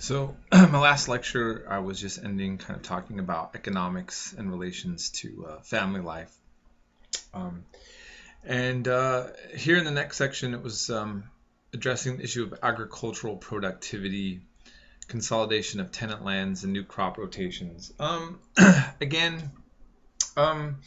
So my last lecture, I was just ending kind of talking about economics and relations to family life. Um, and here in the next section, it was addressing the issue of agricultural productivity, consolidation of tenant lands, and new crop rotations. Again, um,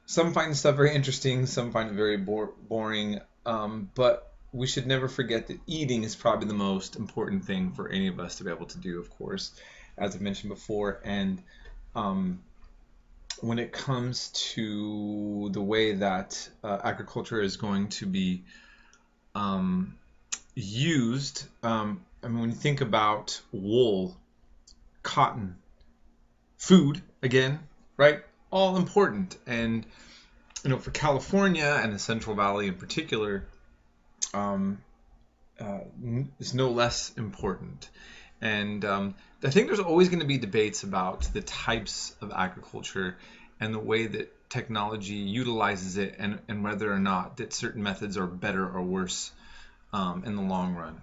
some find the stuff very interesting, some find it very boring, but we should never forget that eating is probably the most important thing for any of us to be able to do, of course, as I mentioned before. And um, when it comes to the way that agriculture is going to be used, I mean, when you think about wool, cotton, food, again, right? All important. And, for California and the Central Valley in particular, is no less important. And I think there's always going to be debates about the types of agriculture and the way that technology utilizes it, and whether or not that certain methods are better or worse in the long run,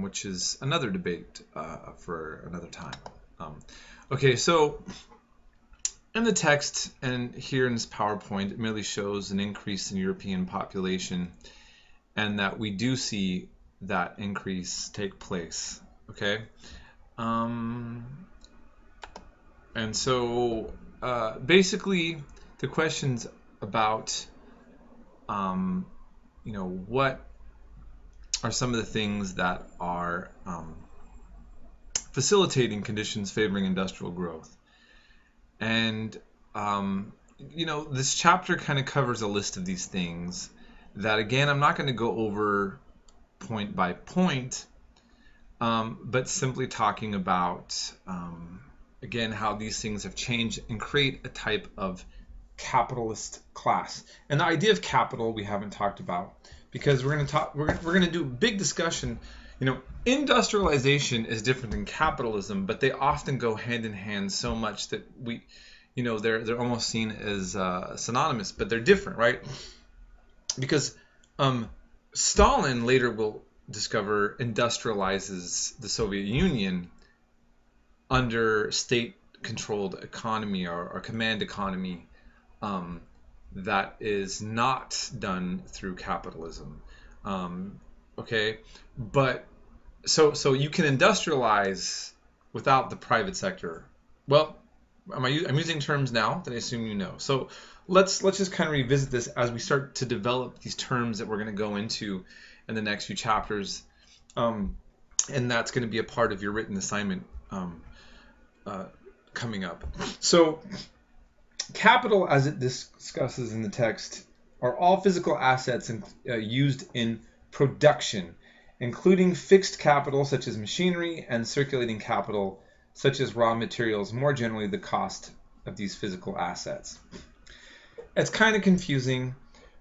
which is another debate for another time. Okay, so in the text and here in this PowerPoint, it merely shows an increase in European population, and that we do see that increase take place. Okay, and so basically the questions about what are some of the things that are facilitating conditions favoring industrial growth. And this chapter kind of covers a list of these things that, again, I'm not going to go over point by point, but simply talking about, again, how these things have changed and create a type of capitalist class. And the idea of capital we haven't talked about, because we're going to do a big discussion. Industrialization is different than capitalism, but they often go hand in hand so much that they're almost seen as synonymous, but they're different, right? Because Stalin, later will discover, industrializes the Soviet Union under state-controlled economy or command economy that is not done through capitalism. Okay, but so you can industrialize without the private sector. Well, I'm using terms now that I assume you know. So let's just kind of revisit this as we start to develop these terms that we're going to go into in the next few chapters, and that's going to be a part of your written assignment coming up. So capital, as it discusses in the text, are all physical assets used in production, including fixed capital such as machinery and circulating capital such as raw materials, more generally the cost of these physical assets. It's kind of confusing,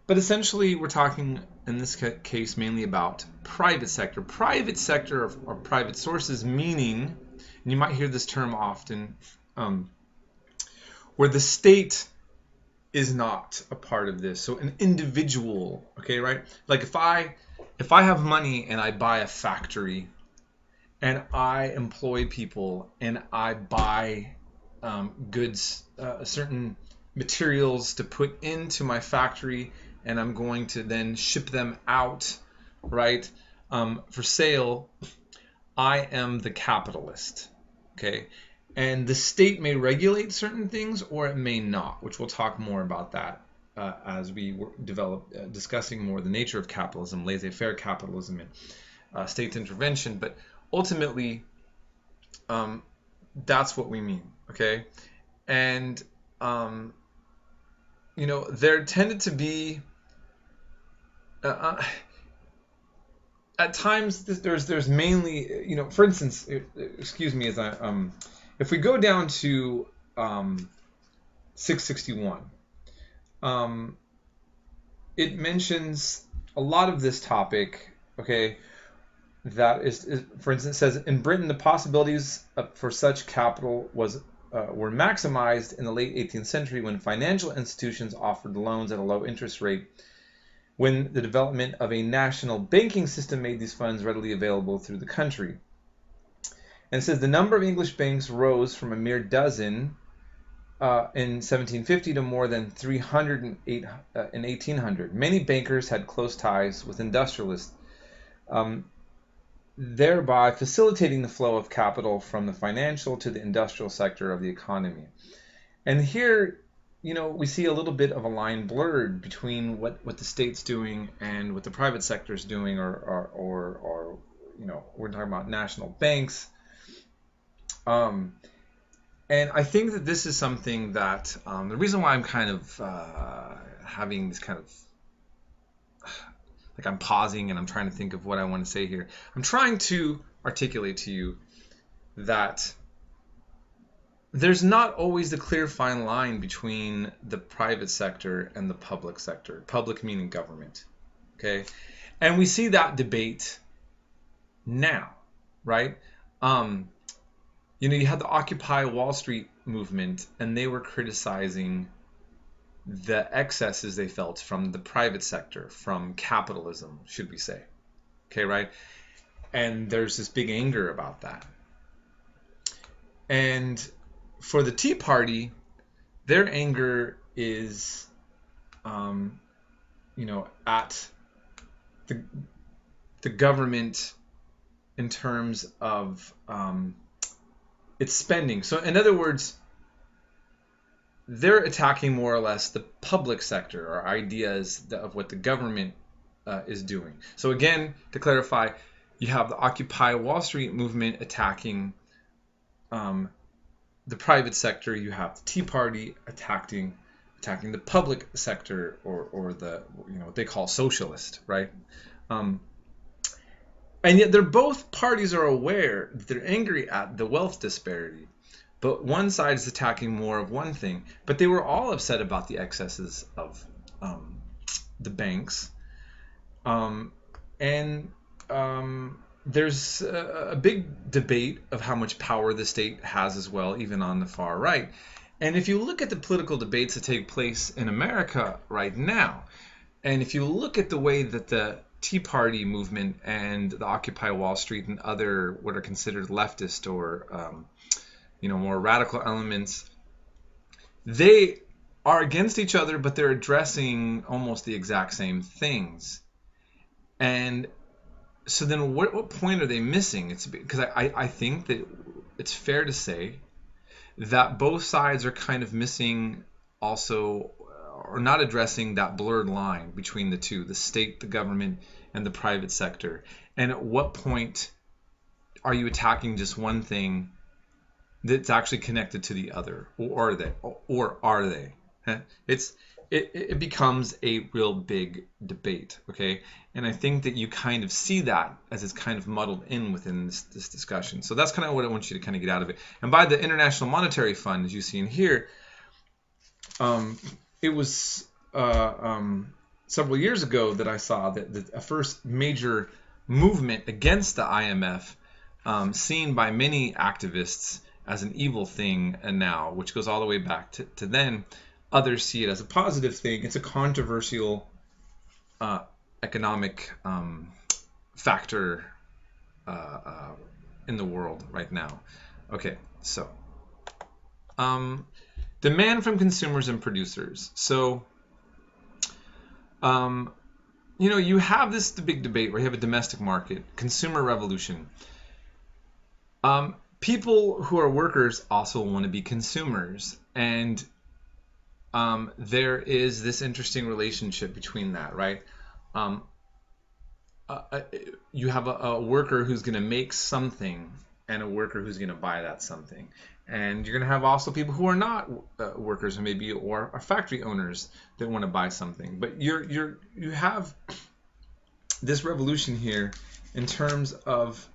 but essentially we're talking in this case mainly about private sector. Private sector or private sources, meaning, and you might hear this term often, where the state is not a part of this. So an individual, okay, right? Like if I have money and I buy a factory and I employ people and I buy goods, certain materials to put into my factory, and I'm going to then ship them out, right, for sale, I am the capitalist, okay? And the state may regulate certain things or it may not, which we'll talk more about that as we develop, discussing more the nature of capitalism, laissez-faire capitalism, and state intervention. But ultimately, that's what we mean, okay? And, there tended to be, at times, there's mainly, for instance, excuse me, as if we go down to 661, it mentions a lot of this topic, okay, that is, for instance, says, in Britain, the possibilities for such capital were maximized in the late 18th century when financial institutions offered loans at a low interest rate, when the development of a national banking system made these funds readily available through the country. And it says the number of English banks rose from a mere dozen in 1750 to more than 300 in 1800. Many bankers had close ties with industrialists, thereby facilitating the flow of capital from the financial to the industrial sector of the economy. And here, we see a little bit of a line blurred between what the state's doing and what the private sector is doing, or we're talking about national banks. And I think that this is something that the reason why I'm kind of having this kind of like I'm pausing and I'm trying to think of what I want to say here. I'm trying to articulate to you that there's not always the clear fine line between the private sector and the public sector. Public meaning government. Okay? And we see that debate now, right? You had the Occupy Wall Street movement, and they were criticizing the excesses they felt from the private sector, from capitalism, should we say. Okay, right? And there's this big anger about that. And for the Tea Party, their anger is, at the government in terms of its spending. So in other words, they're attacking more or less the public sector, or ideas of what the government is doing. So again, to clarify, you have the Occupy Wall Street movement attacking the private sector. You have the Tea Party attacking the public sector, or the what they call socialist, right? And yet both parties are aware that they're angry at the wealth disparity. But one side is attacking more of one thing. But they were all upset about the excesses of the banks. There's a big debate of how much power the state has as well, even on the far right. And if you look at the political debates that take place in America right now, and if you look at the way that the Tea Party movement and the Occupy Wall Street and other what are considered leftist or more radical elements, they are against each other, but they're addressing almost the exact same things. And so then what point are they missing? It's because I think that it's fair to say that both sides are kind of missing also, or not addressing that blurred line between the two, the state, the government, and the private sector. And at what point are you attacking just one thing that's actually connected to the other, or are they? It becomes a real big debate, okay? And I think that you kind of see that as it's kind of muddled in within this discussion. So that's kind of what I want you to kind of get out of it. And by the International Monetary Fund, as you see in here, it was several years ago that I saw that a first major movement against the IMF, seen by many activists as an evil thing, and now, which goes all the way back to then, others see it as a positive thing. It's a controversial economic factor in the world right now. Okay, so demand from consumers and producers. So you have the big debate where you have a domestic market, consumer revolution. People who are workers also want to be consumers, and there is this interesting relationship between that, right? You have a worker who's going to make something and a worker who's going to buy that something, and you're going to have also people who are not workers, or are factory owners that want to buy something. But you have this revolution here in terms of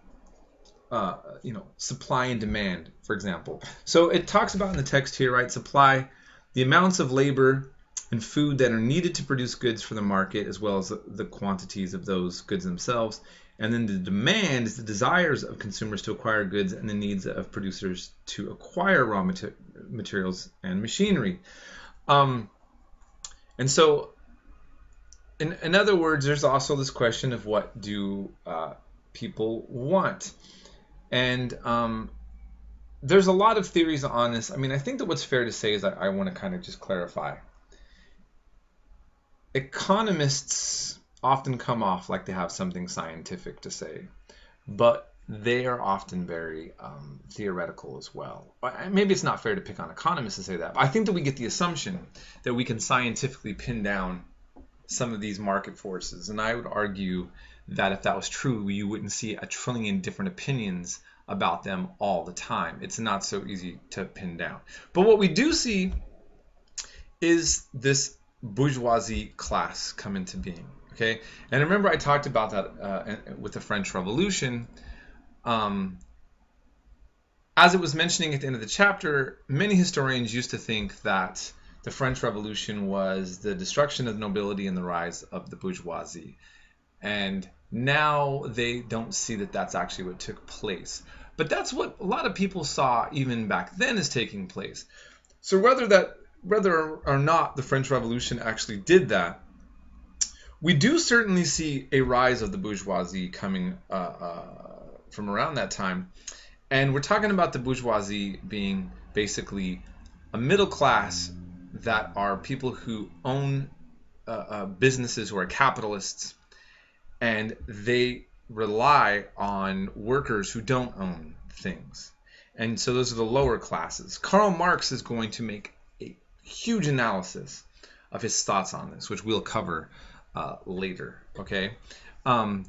supply and demand, for example. So it talks about in the text here, right? Supply, the amounts of labor and food that are needed to produce goods for the market, as well as the quantities of those goods themselves. And then the demand is the desires of consumers to acquire goods and the needs of producers to acquire raw materials and machinery. And so, in other words, there's also this question of what do people want? And there's a lot of theories on this. I mean, I think that what's fair to say is that I want to kind of just clarify. Economists often come off like they have something scientific to say, but they are often very theoretical as well. Maybe it's not fair to pick on economists to say that, but I think that we get the assumption that we can scientifically pin down some of these market forces. And I would argue that if that was true, you wouldn't see a trillion different opinions about them all the time. It's not so easy to pin down. But what we do see is this bourgeoisie class come into being. Okay, and remember I talked about that with the French Revolution. As it was mentioning at the end of the chapter, many historians used to think that the French Revolution was the destruction of nobility and the rise of the bourgeoisie. And now they don't see that that's actually what took place. But that's what a lot of people saw even back then as taking place. So whether or not the French Revolution actually did that, we do certainly see a rise of the bourgeoisie coming from around that time. And we're talking about the bourgeoisie being basically a middle class that are people who own businesses, who are capitalists, and they rely on workers who don't own things. And so those are the lower classes. Karl Marx is going to make a huge analysis of his thoughts on this, which we'll cover later. Okay. And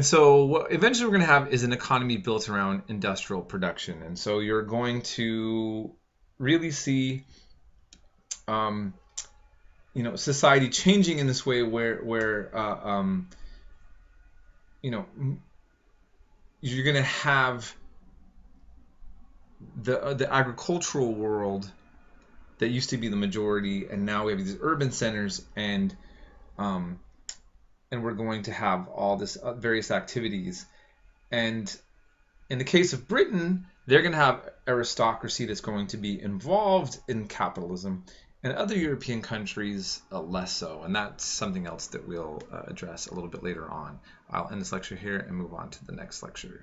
so what eventually we're going to have is an economy built around industrial production. And so you're going to really see society changing in this way where you're going to have the agricultural world that used to be the majority, and now we have these urban centers, and we're going to have all this various activities. And in the case of Britain, they're going to have aristocracy that's going to be involved in capitalism, and other European countries less so. And that's something else that we'll address a little bit later on. I'll end this lecture here and move on to the next lecture.